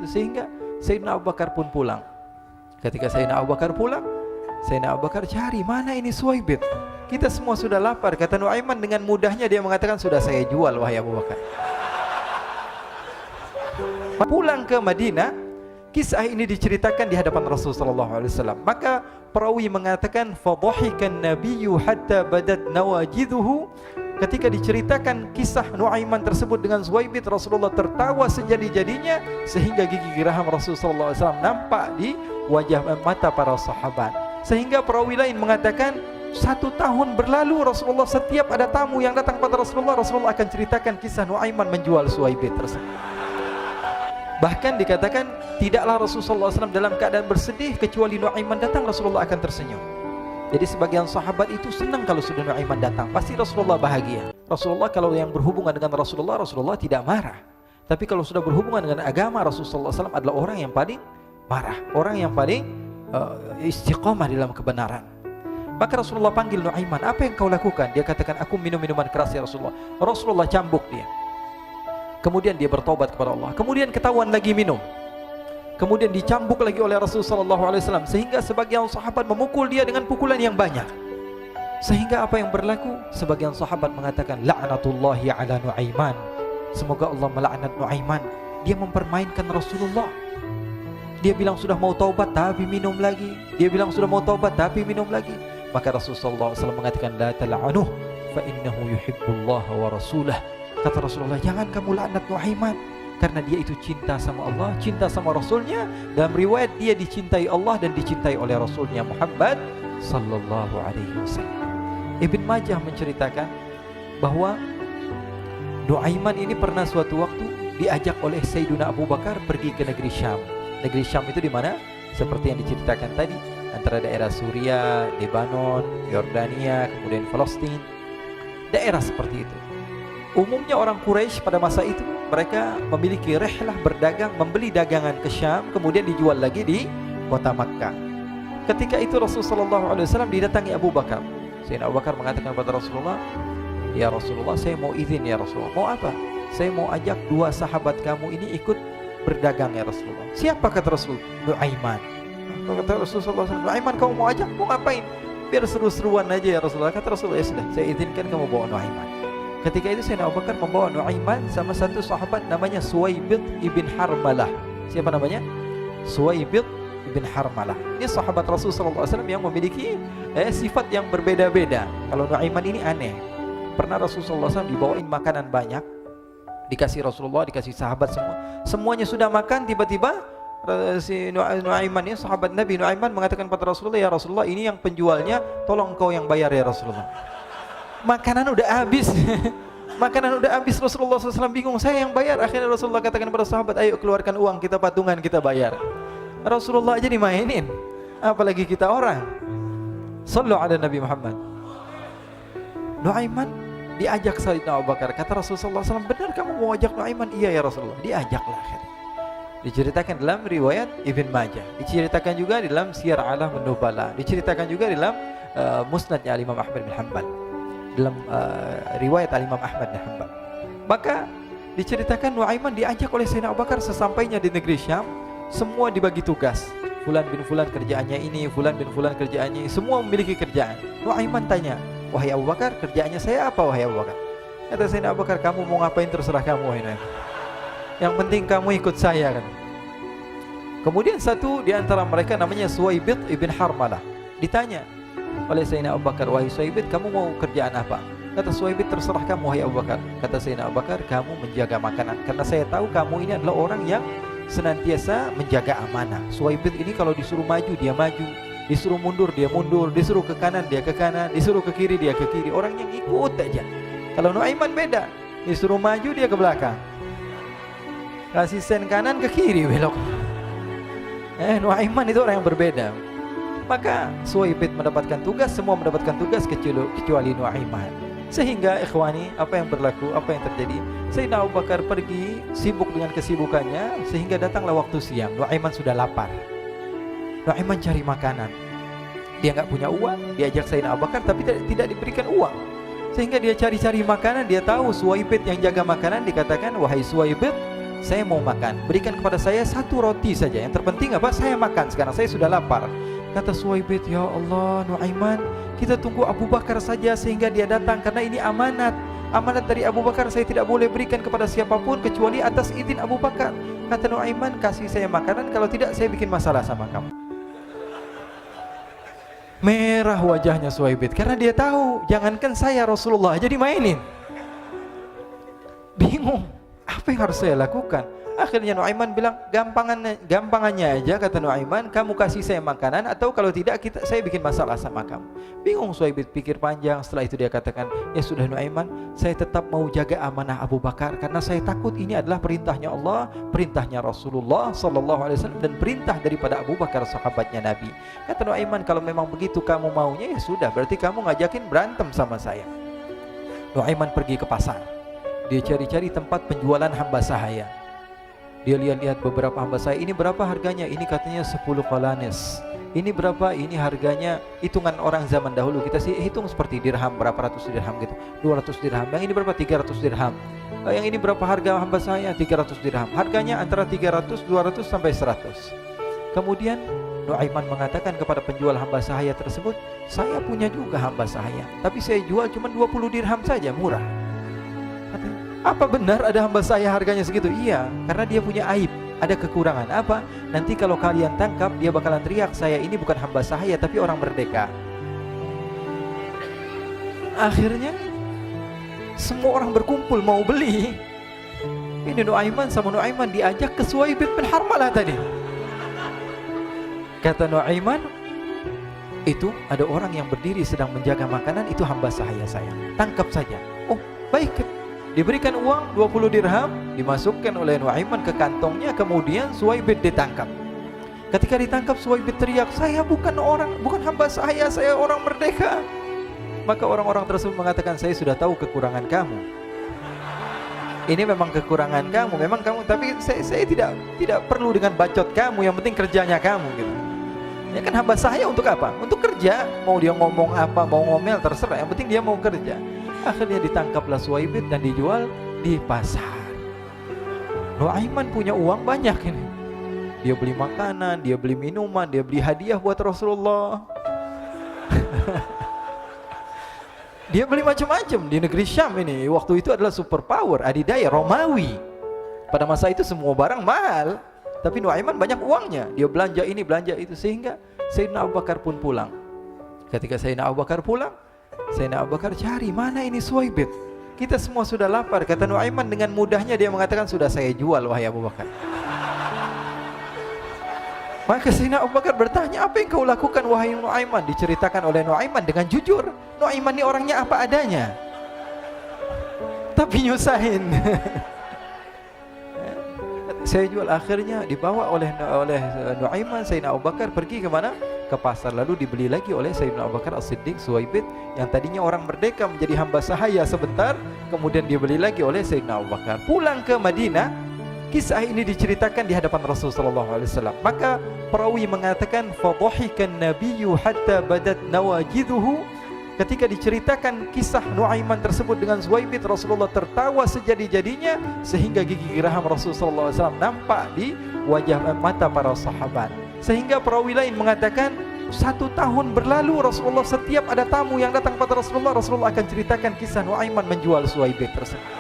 Sehingga Sayyidina Abu Bakar pun pulang. Ketika Sayyidina Abu Bakar pulang, Sayyidina Abu Bakar cari, mana ini Suwaibit? Kita semua sudah lapar. Kata Nuaiman dengan mudahnya dia mengatakan, sudah saya jual wahai Abu Bakar. Pulang ke Madinah, kisah ini diceritakan di hadapan Rasulullah SAW. Maka perawi mengatakan, fadhahikan nabiyyu hatta badat nawajiduhu. Ketika diceritakan kisah Nuaiman tersebut dengan Suwaibit, Rasulullah tertawa sejadi-jadinya sehingga gigi geraham Rasulullah SAW nampak di wajah mata para sahabat. Sehingga perawi lain mengatakan, 1 tahun berlalu Rasulullah setiap ada tamu yang datang pada Rasulullah, Rasulullah akan ceritakan kisah Nuaiman menjual Suwaibit tersebut. Bahkan dikatakan tidaklah Rasulullah SAW dalam keadaan bersedih kecuali Nuaiman datang, Rasulullah akan tersenyum. Jadi sebagian sahabat itu senang kalau sudah Nuaiman datang, pasti Rasulullah bahagia. Rasulullah kalau yang berhubungan dengan Rasulullah, Rasulullah tidak marah. Tapi kalau sudah berhubungan dengan agama, Rasulullah SAW adalah orang yang paling marah, orang yang paling istiqamah dalam kebenaran. Maka Rasulullah panggil Nuaiman, apa yang kau lakukan? Dia katakan, aku minum minuman keras ya Rasulullah. Rasulullah cambuk dia. Kemudian dia bertobat kepada Allah. Kemudian ketahuan lagi minum. Kemudian dicambuk lagi oleh Rasulullah SAW, sehingga sebagian sahabat memukul dia dengan pukulan yang banyak. Sehingga apa yang berlaku? Sebagian sahabat mengatakan, la'natullahi ala Nuaiman. Semoga Allah melaknat Nuaiman. Dia mempermainkan Rasulullah. Dia bilang sudah mau taubat tapi minum lagi. Dia bilang sudah mau taubat tapi minum lagi. Maka Rasulullah SAW mengatakan, la tal'anuh fa innahu yuhibbullah wa rasulah. Kata Rasulullah, jangan kamu laknat Nuaiman, karena dia itu cinta sama Allah, cinta sama Rasulnya. Dalam riwayat dia dicintai Allah dan dicintai oleh Rasulnya Muhammad sallallahu alaihi wasallam. Ibn Majah menceritakan bahwa Nuaiman ini pernah suatu waktu diajak oleh Sayyidina Abu Bakar pergi ke negeri Syam. Negeri Syam itu di mana? Seperti yang diceritakan tadi, antara daerah Suriah, Lebanon, Yordania, kemudian Palestina. Daerah seperti itu. Umumnya orang Quraisy pada masa itu mereka memiliki rihlah berdagang, membeli dagangan ke Syam, kemudian dijual lagi di kota Makkah. Ketika itu Rasulullah SAW didatangi Abu Bakar. Sayyidina Abu Bakar mengatakan kepada Rasulullah, ya Rasulullah, saya mau izin ya Rasulullah. Mau apa? Saya mau ajak 2 sahabat kamu ini ikut berdagang ya Rasulullah. Siapa kata Rasul? Nuaiman. Kata Rasulullah SAW, Nuaiman kamu mau ajak? Mau ngapain? Biar seru-seruan aja ya Rasulullah. Kata Rasulullah, ya sudah, saya izinkan kamu bawa Nuaiman. Ketika itu Sayyidina Abu Bakar membawa Nuaiman sama satu sahabat namanya Suwaibit ibn Harmalah. Siapa namanya? Suwaibit ibn Harmalah. Ini sahabat Rasulullah SAW yang memiliki sifat yang berbeda-beda. Kalau Nuaiman ini aneh. Pernah Rasulullah SAW dibawain makanan banyak, dikasih Rasulullah, dikasih sahabat semua. Semuanya sudah makan, tiba-tiba si Nuaiman ini, sahabat Nabi Nuaiman mengatakan kepada Rasulullah, ya Rasulullah, ini yang penjualnya, tolong kau yang bayar ya Rasulullah. Makanan udah habis. Makanan udah habis, Rasulullah SAW bingung, saya yang bayar. Akhirnya Rasulullah katakan kepada sahabat, ayo keluarkan uang, kita patungan, kita bayar. Rasulullah aja dimainin, apalagi kita orang. Sallu ala Nabi Muhammad. Nuaiman diajak Sayyidina Abu Bakar. Kata Rasulullah SAW, benar kamu mau ajak Nuaiman? Iya ya Rasulullah. Diajaklah akhirnya. Diceritakan dalam riwayat Ibn Majah, diceritakan juga dalam Siyar A'lam An-Nubala, diceritakan juga dalam Musnadnya Imam Ahmad bin Hanbal, dalam riwayat Imam Ahmad bin Hanbal. Maka diceritakan Nuaiman diajak oleh Sayyidina Abu Bakar. Sesampainya di negeri Syam, semua dibagi tugas. Fulan bin Fulan kerjaannya ini, Fulan bin Fulan kerjaannya ini, semua memiliki kerjaan. Nuaiman tanya, wahai Abu Bakar, kerjaannya saya apa wahai Abu Bakar? Kata Sayyidina Abu Bakar, kamu mau ngapain terserah kamu wahai Nuaiman. Yang penting kamu ikut saya kan. Kemudian satu di antara mereka namanya Suwaibit ibn Harmalah. Ditanya oleh Sayyidina Abu Bakar, wahai Suwaibit, kamu mau kerjaan apa? Kata Suwaibit, terserah kamu wahai Abu Bakar. Kata Sayyidina Abu Bakar, kamu menjaga makanan, karena saya tahu kamu ini adalah orang yang senantiasa menjaga amanah. Suwaibit ini kalau disuruh maju dia maju, disuruh mundur dia mundur, disuruh ke kanan dia ke kanan, disuruh ke kiri dia ke kiri. Orang yang ikut aja. Kalau Nuaiman beda, disuruh maju dia ke belakang, kasih sen kanan ke kiri belok. Nuaiman itu orang yang berbeda. Maka Suwaibit mendapatkan tugas, semua mendapatkan tugas kecuali Nuaiman. Sehingga ikhwani, apa yang berlaku, apa yang terjadi? Sayyidina Abu Bakar pergi sibuk dengan kesibukannya, sehingga datanglah waktu siang. Nuaiman sudah lapar. Nuaiman cari makanan. Dia nggak punya uang, diajak Sayyidina Abu Bakar tapi tidak diberikan uang. Sehingga dia cari-cari makanan, dia tahu Suwaibit yang jaga makanan, dikatakan, wahai Suwaibit, saya mau makan, berikan kepada saya satu roti saja. Yang terpenting apa? Saya makan sekarang, saya sudah lapar. Kata Suwaibit, ya Allah Nuaiman, kita tunggu Abu Bakar saja sehingga dia datang, karena ini amanat. Amanat dari Abu Bakar, saya tidak boleh berikan kepada siapapun kecuali atas izin Abu Bakar. Kata Nuaiman, kasih saya makanan, kalau tidak saya bikin masalah sama kamu. Merah wajahnya Suwaibit, karena dia tahu, jangankan saya, Rasulullah jadi mainin. Bingung, apa yang harus saya lakukan? Akhirnya Nuaiman bilang, gampangannya aja, kata Nuaiman, kamu kasih saya makanan, atau kalau tidak saya bikin masalah sama kamu. Bingung Suwaibit, pikir panjang. Setelah itu dia katakan, ya sudah Nuaiman, saya tetap mau jaga amanah Abu Bakar, karena saya takut ini adalah perintahnya Allah, perintahnya Rasulullah Sallallahu Alaihi Wasallam, dan perintah daripada Abu Bakar sahabatnya Nabi. Kata Nuaiman, kalau memang begitu kamu maunya, ya sudah, berarti kamu ngajakin berantem sama saya. Nuaiman pergi ke pasar, dia cari-cari tempat penjualan hamba sahaya. Dia lihat-lihat beberapa hamba sahaya, ini berapa harganya? Ini katanya 10 qalanis. Ini berapa? Ini harganya, hitungan orang zaman dahulu, kita sih hitung seperti dirham, berapa ratus dirham gitu, 200 dirham. Yang ini berapa? 300 dirham. Yang ini berapa harga hamba sahaya? 300 dirham. Harganya antara 300, 200 sampai 100. Kemudian Nuaiman mengatakan kepada penjual hamba sahaya tersebut, saya punya juga hamba sahaya, tapi saya jual cuma 20 dirham saja, murah. Katanya, apa benar ada hamba saya harganya segitu? Iya, karena dia punya aib, ada kekurangan. Apa? Nanti kalau kalian tangkap, dia bakalan teriak, saya ini bukan hamba sahaya tapi orang merdeka. Akhirnya semua orang berkumpul mau beli. Ini Nuaiman sama Nuaiman diajak ke Suwaibit bin Harmalah tadi. Kata Nuaiman, itu ada orang yang berdiri sedang menjaga makanan, itu hamba sahaya saya, tangkap saja. Oh baik. Diberikan uang 20 dirham, dimasukkan oleh Nuaiman ke kantongnya, kemudian Suwaibit ditangkap. Ketika ditangkap, Suwaibit teriak, saya bukan hamba saya orang merdeka. Maka orang-orang tersebut mengatakan, saya sudah tahu kekurangan kamu. Ini memang kekurangan kamu, memang kamu, tapi saya tidak perlu dengan bacot kamu, yang penting kerjanya kamu gitu. Ya kan hamba saya untuk apa? Untuk kerja, mau dia ngomong apa, mau ngomel terserah, yang penting dia mau kerja. Akhirnya ditangkaplah Suwaibit dan dijual di pasar. Nuaiman punya uang banyak ini. Dia beli makanan, dia beli minuman, dia beli hadiah buat Rasulullah. Dia beli macam-macam di negeri Syam ini. Waktu itu adalah superpower, adidaya Romawi. Pada masa itu semua barang mahal, tapi Nuaiman banyak uangnya. Dia belanja ini, belanja itu, sehingga Sayyidina Abu Bakar pun pulang. Ketika Sayyidina Abu Bakar pulang, Sayyidina Abu Bakar cari, mana ini Suwaibit? Kita semua sudah lapar. Kata Nuaiman dengan mudahnya dia mengatakan, sudah saya jual wahai Abu Bakar. Maka Sayyidina Abu Bakar bertanya, apa yang kau lakukan wahai Nuaiman? Diceritakan oleh Nuaiman dengan jujur. Nuaiman ini orangnya apa adanya, tapi nyusahin. Saya jual. Akhirnya dibawa oleh Nuaiman, Sayyidina Abu Bakar pergi ke mana? Ke pasar, lalu dibeli lagi oleh Sayyidina Abu Bakar As-Siddiq. Suwaibit yang tadinya orang merdeka menjadi hamba sahaya sebentar, kemudian dibeli lagi oleh Sayyidina Abu Bakar. Pulang ke Madinah, kisah ini diceritakan di hadapan Rasulullah SAW. Maka perawi mengatakan, fadhahikan nabiyyu hatta badat nawajiduhu. Ketika diceritakan kisah Nuaiman tersebut dengan Suwaibit, Rasulullah tertawa sejadi-jadinya sehingga gigi geraham Rasulullah SAW nampak di wajah mata para sahabat. Sehingga perawi lain mengatakan, 1 tahun berlalu Rasulullah, setiap ada tamu yang datang pada Rasulullah, Rasulullah akan ceritakan kisah Nuaiman menjual Suwaibit tersebut.